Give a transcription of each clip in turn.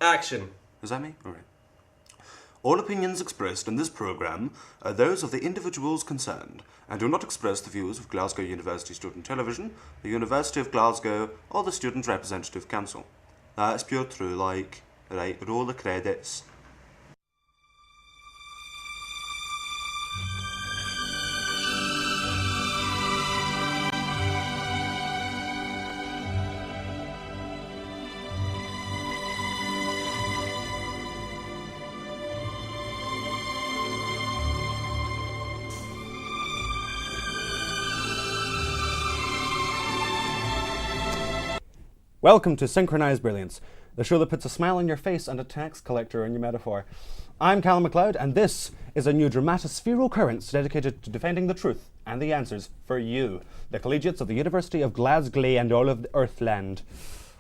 Action. Is that me? All right. All opinions expressed in this programme are those of the individuals concerned and do not express the views of Glasgow University Student Television, the University of Glasgow, or the Student Representative Council. That's pure true, like. Right, roll the credits. Welcome to Synchronised Brillance, the show that puts a smile on your face and a tax collector in your metaphor. I'm Callum Mcleod, and this is a new dramatispherical occurrence dedicated to defending the truth and the answers for you, the collegiates of the University of Glasgow and all of the Earthland.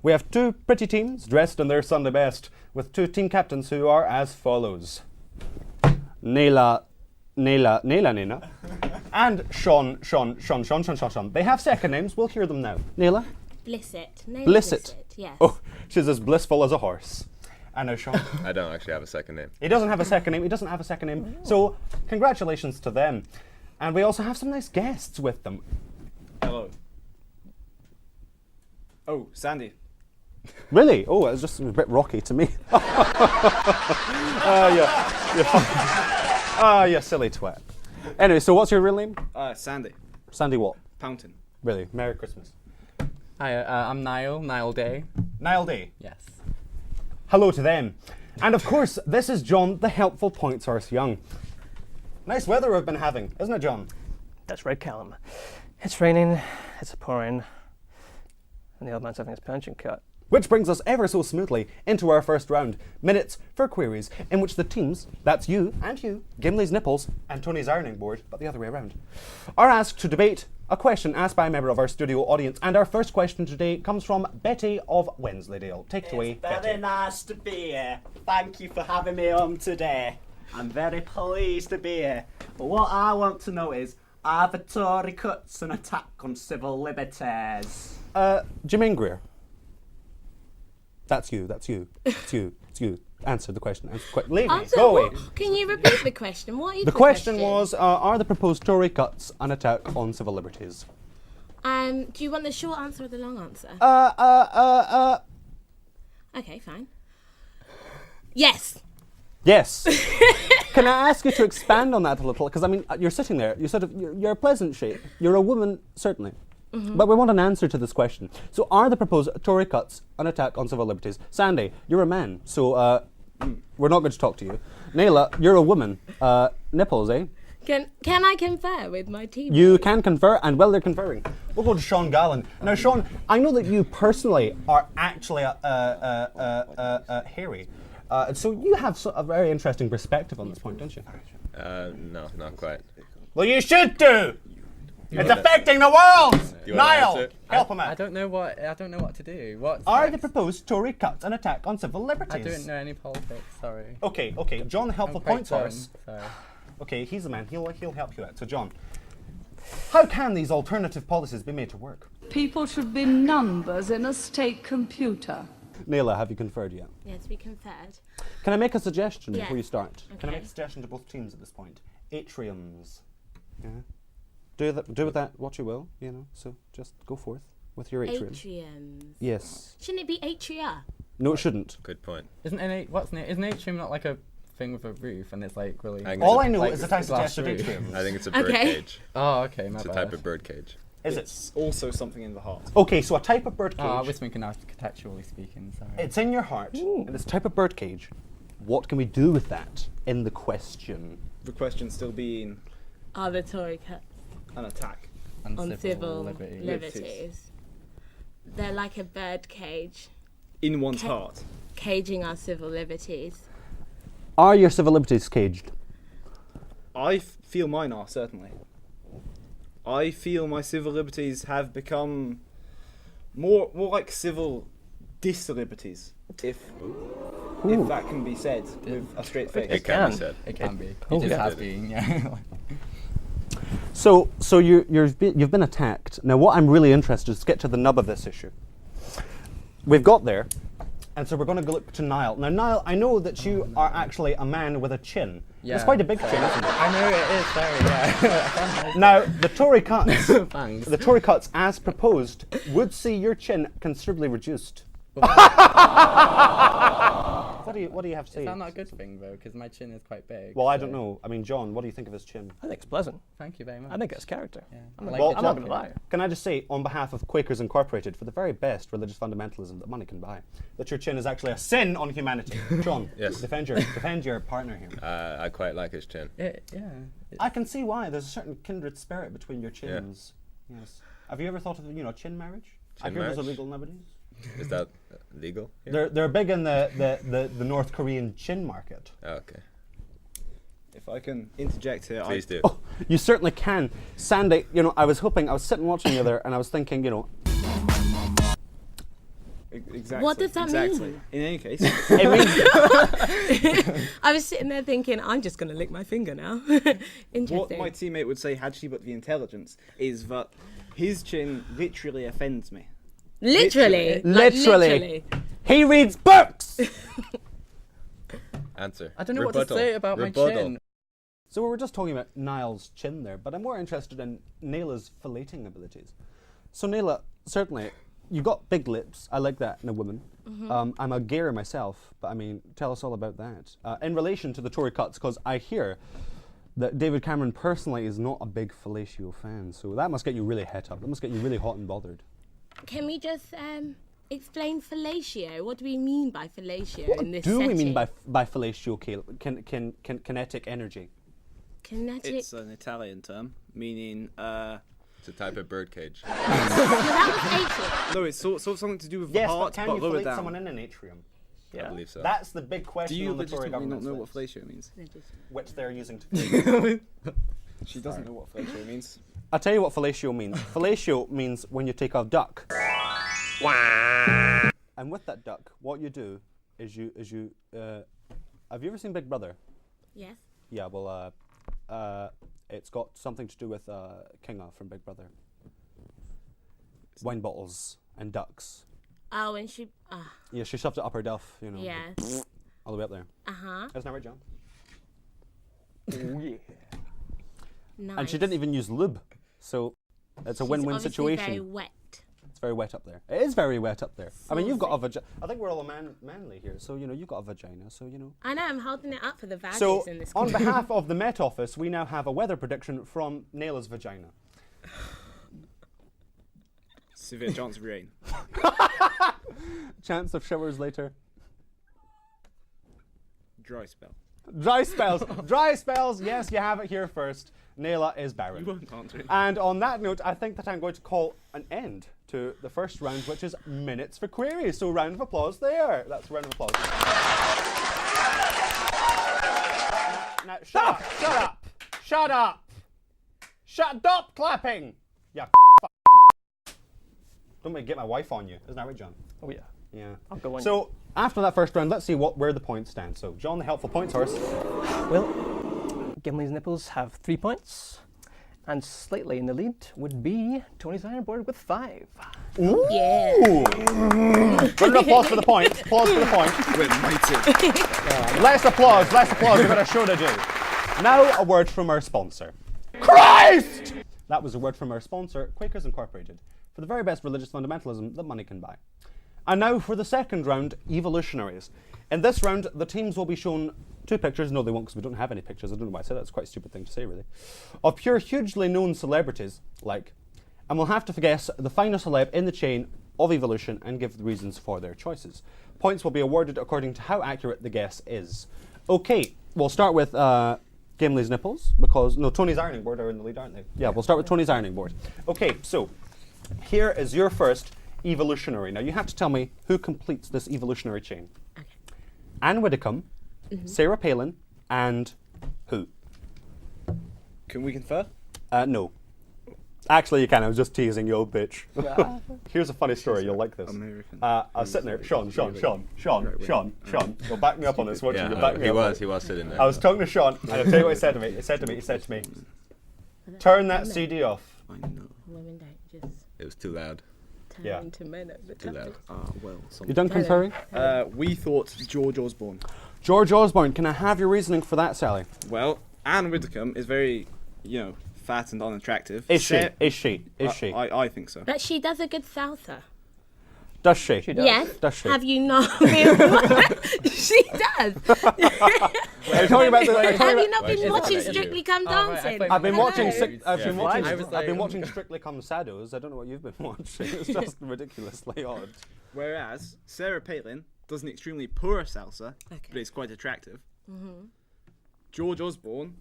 We have two pretty teams dressed in their Sunday best, with two team captains who are as follows. Nailah, and Sean. They have second names, we'll hear them now. Nailah? Blissett. Blissett. Yes. Oh, she's as blissful as a horse. I know, Sean. I don't actually have a second name. He doesn't have a second name. So, congratulations to them. And we also have some nice guests with them. Hello. Oh, Sandy. Really? Oh, it was just a bit rocky to me. Yeah, silly twat. Anyway, so what's your real name? Sandy. Sandy what? Pountain. Really? Merry Christmas. Hi, I'm Niall Day. Niall Day. Yes. Hello to them. And of course, this is John, the helpful point source young. Nice weather we've been having, isn't it, John? That's right, Callum. It's raining, it's pouring, and the old man's having his pension cut. Which brings us ever so smoothly into our first round, Minutes for Queries, in which the teams, that's you and you, Gimli's nipples and Tony's ironing board, but the other way around, are asked to debate a question asked by a member of our studio audience. And our first question today comes from Betty of Wensleydale. Take it away, Very Betty. nice to be here. Thank you for having me on today. I'm very pleased to be here. But what I want to know is, are the Tory cuts an attack on civil liberties? Jermaine Greer. That's you. Answer the question. Leave me. Go away. Can you repeat the question? What is The question was, are the proposed Tory cuts an attack on civil liberties? Do you want the short answer or the long answer? Okay, fine. Yes. Yes. Can I ask you to expand on that a little? Because, I mean, you're sitting there, you're a pleasant shape. You're a woman, certainly. Mm-hmm. But we want an answer to this question. So are the proposed Tory cuts an attack on civil liberties? Sandy, you're a man, so we're not going to talk to you. Nailah, you're a woman. Nipples, eh? Can I confer with my team? You can confer, and while they're conferring, we'll go to Sean Gallen. Now, Sean, I know that you personally are actually hairy. So you have a very interesting perspective on this point, don't you? No, not quite. Well, you should do! It's affecting the world! Niall, help him out. I don't know what to do. Are the proposed Tory cuts an attack on civil liberties? I don't know any politics, sorry. Okay. John, the helpful I'm quite point source. dumb, so. Okay, he's the man. He'll help you out. So, John, how can these alternative policies be made to work? People should be numbers in a state computer. Nailah, have you conferred yet? Yes, we conferred. Can I make a suggestion Yes. before you start? Okay. Can I make a suggestion to both teams at this point? Atriums. Yeah. Do with that what you will, so just go forth with your atrium. Atriums. Yes. Shouldn't it be atria? No, it shouldn't. Good point. Isn't an atrium not like a thing with a roof and it's like really... All I know is that I suggested atriums. I think it's a bird Okay. cage. Oh, okay, my It's a bad. type of bird cage. It's also something in the heart. Okay, so a type of bird cage. Oh, I was thinking architecturally speaking, sorry. It's in your heart, and it's a type of bird cage. What can we do with that in the question? The question still being Are the Tory cuts an attack. on civil liberties. liberties? They're like a bird cage, In one's heart. caging our civil liberties. Are your civil liberties caged? I feel mine are, certainly. I feel my civil liberties have become more like civil disliberties, if that can be said with a straight face. It can be said. It can be. Oh, It just yeah. has been, yeah. So you've been attacked. Now, what I'm really interested in is to get to the nub of this issue. We've got there, And so we're going to look to Niall. Now, Niall, I know that you are actually a man with a chin. Yeah. It's quite a big chin, isn't it? I know it is, sorry, yeah. Now, the Tory cuts, Thanks. the Tory cuts, as proposed, would see your chin considerably reduced. What do you have to say? Is that not a good thing, though? Because my chin is quite big. Well, I so- don't know. I mean, John, what do you think of his chin? I think it's pleasant. Thank you very much. I think it's character. Yeah. I'm, I like, like I'm the not going to jacket. lie. Can I just say, on behalf of Quakers Incorporated, for the very best religious fundamentalism that money can buy, that your chin is actually a sin on humanity. John, Yes. defend your partner here. I quite like his chin. Yeah. I can see why. There's a certain kindred spirit between your chins. Yes. Have you ever thought of chin marriage? I Chin hear those are marriage? legal nowadays. Is that legal? here? They're big in the North Korean chin market. Oh, okay. If I can interject here, Please do. Oh, you certainly can. Sandy, I was sitting watching you there and I was thinking, Exactly. What does that exactly. mean? In any case, it means I was sitting there thinking, I'm just going to lick my finger now. what Interesting. my teammate would say, had she but the intelligence, is that his chin literally offends me. Literally. Literally. He reads books! Answer. I don't know what to say about my chin. So we were just talking about Niall's chin there, but I'm more interested in Nailah's filleting abilities. So Nailah, certainly, you got big lips. I like that in a woman. I'm a gayer myself, but I mean, tell us all about that. In relation to the Tory cuts, because I hear that David Cameron personally is not a big fellatio fan, so that must get you really het up. That must get you really hot and bothered. Can we just explain fellatio? What do we mean by fellatio What in this do we mean setting? by fellatio, Caleb? Kinetic energy. Kinetic? It's an Italian term, meaning, It's a type of birdcage. No, that was atrium. no, it's sort of something to do with Yes, the but heart, can but you lower fillate down. someone in an atrium? I Yeah. believe so. That's the big Do question you on the Tory legitimately not government's know what lips, fellatio means? which they're using to. She doesn't know what fellatio means. I'll tell you what fellatio means. Fellatio means when you take a duck. And with that duck, what you do is you have you ever seen Big Brother? Yes. Yeah, well, it's got something to do with Kinga from Big Brother. Wine bottles and ducks. Oh, and she... Yeah, she shoved it up her duff, yeah. all the way up there. Uh-huh. Isn't that right, John? Oh, yeah. Nice. And she didn't even use lube, so it's a She's win-win obviously situation. very wet. It's very wet up there. It is very wet up there. I mean, you've got a Saucy. vagina. I think we're all manly here, so you've got a vagina, so I know, I'm holding it up for the values So, in this on country. behalf of the Met Office, we now have a weather prediction from Nailah's vagina. Severe chance of rain. Chance of showers later. Dry spell. Dry spells. Dry spells. Yes, you have it here first. Nailah is barren. You won't answer it. And on that note, I think that I'm going to call an end to the first round, which is minutes for queries. So round of applause there. That's a round of applause. Now, shut up. Shut up. Shut up. Shut up clapping. Yeah. Don't make me get my wife on you. Isn't that right, John? Oh, yeah. Yeah. I'll go on. So after that first round, let's see where the points stand. So John, the helpful points horse. Well, Gimli's nipples have 3 points, and slightly in the lead would be Tony's ironboard with 5. Yeah. Round of applause for the point. Applause for the point. We're mighty. Less applause. We've got a show to do. Now a word from our sponsor. Christ! That was a word from our sponsor, Quakers Incorporated, for the very best religious fundamentalism that money can buy. And now for the second round, evolutionaries. In this round, the teams will be shown 2 pictures. No, they won't, because we don't have any pictures. I don't know why I said that. It's quite a stupid thing to say, really. Of pure, hugely known celebrities, and we'll have to guess the final celeb in the chain of evolution and give the reasons for their choices. Points will be awarded according to how accurate the guess is. Okay, we'll start with Gimli's nipples, because, no, Tony's ironing board are in the lead, aren't they? Yeah, we'll start with Tony's ironing board. Okay, so here is your first evolutionary. Now you have to tell me who completes this evolutionary chain. Okay. Anne Widdecombe, Sarah Palin, and who? Can we confer? No. Actually, you can. I was just teasing you, old bitch. Here's a funny story. You'll like this. American. I was sitting there. Sean. You'll back me up on this, won't you? You'll back me he up on it. was sitting there. I was talking to Sean, and I'll tell you what he said to me. He said to me, turn that CD off. I know. Women don't just... It was too loud. turn Yeah. into men at the Too time. loud. Well, You done conferring? we thought George Osborne. George Osborne, can I have your reasoning for that, Sally? Well, Anne Widdecombe is very, fat and unattractive. Is she? Sa- Is she? Is she? I think so. But she does a good salsa. Does she? She does. Yes. Does she? Have you not been? She does. Are you talking about the? Are you talking Have you about- not Why is been it watching like that? Strictly Come Oh, right, I Dancing? thought- I've been watching. Hello. I've been Yeah. watching. I was I've been like- watching Strictly Come Shadows. I don't know what you've been watching. It's just ridiculously odd. Whereas Sarah Palin does an extremely poor salsa, Okay. but it's quite attractive. George Osborne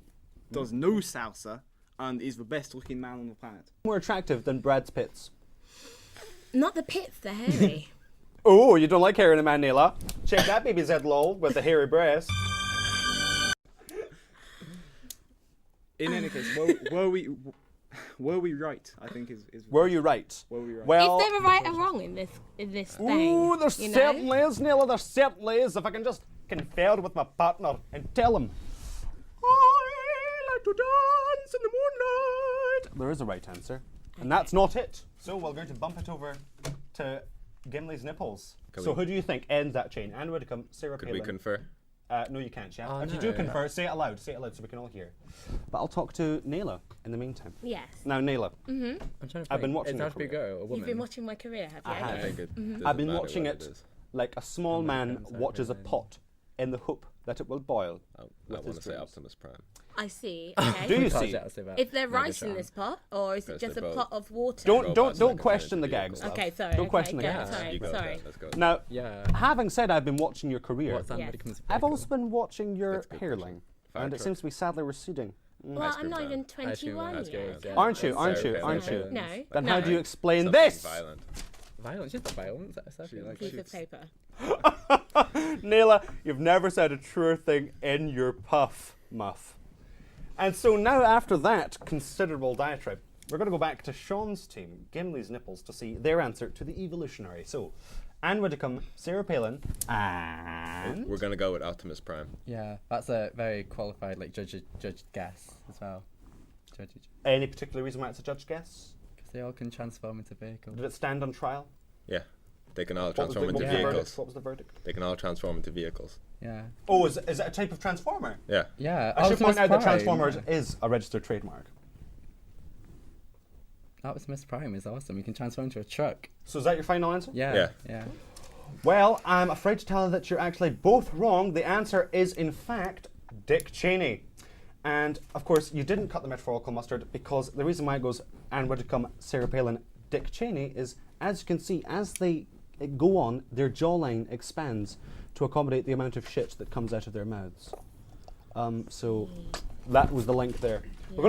does no salsa and is the best looking man on the planet. More attractive than Brad Pitt's. Not the pits, the hairy. Oh, you don't like hair in a man, Nailah? Check that baby's head, lol, with the hairy breast. In any case, were we right? I think is Were you right? Were we right? Well, Is there a right or wrong in this thing? ooh, there you know? certainly is, Nailah. There certainly is. If I can just confer with my partner and tell him, I like to dance in the moonlight. There is a right answer, and that's not it. So we're going to bump it over to Gimli's nipples. Can So we- who do you think ends that chain? Anne Widdecombe, Sarah Could Palin. we confer? No, you can't, yeah. Oh, If you no. do confer, say it aloud so we can all hear. But I'll talk to Nailah in the meantime. Yes. Now, Nailah, I'm trying to think. I've been watching It your has to be a career. girl or a woman. You've been watching my career, have you? I have. I Okay. think it doesn't I've been matter watching what it is. like a small man Sarah watches a Palin. pot in the hope that it will boil. I with want his to say dreams. Optimus Prime. I see. Okay. Do you Can't see? say- I'll say that. Is there Maybe rice in Sean. this pot, or is it Because just a they're pot both- of water? Don't Robots that can question the turn into gags. vehicles. love. Okay, sorry. Don't question the go, gags. Sorry, You go, sorry. Let's go. Now, Yeah. having said I've been watching your career, What's Yes. somebody comes I've also been watching your That's a good hairline, Fire and it truck. seems to be sadly receding. Well, Ice I'm cream not man. even Ice cream 21 man. yet. Yeah. Aren't you? That's Aren't Sarah you? Palin. Aren't you? No. Then no. how do you explain Something this? violent. Violence? She's not violent. That's actually like Piece shoots. of paper. Nailah, you've never said a truer thing in your puff, muff. And so now, after that considerable diatribe, we're going to go back to Sean's team, Gimli's nipples, to see their answer to the evolutionary. So, Anne Widdecombe, Sarah Palin, and We're gonna go with Optimus Prime. Yeah, that's a very qualified like judge guess as well. Judge, any particular reason why it's a judge guess? because they all can transform into vehicles. Did it stand on trial? Yeah, they can all What was the- transform what into was the verdict? vehicles. What was the verdict? They can all transform into vehicles. Yeah. Oh, is it a type of transformer? Yeah. Yeah. I should point Optimus out that Prime. Transformers is a registered trademark. Optimus Prime is awesome. You can transform into a truck. So is that your final answer? Yeah. Yeah. Yeah. Well, I'm afraid to tell you that you're actually both wrong. The answer is, in fact, Dick Cheney. And, of course, you didn't cut the metaphorical mustard because the reason why it goes Anne Widdecombe, Sarah Palin, Dick Cheney is, as you can see, as they go on, their jawline expands to accommodate the amount of shit that comes out of their mouths. So that was the link there. We're gonna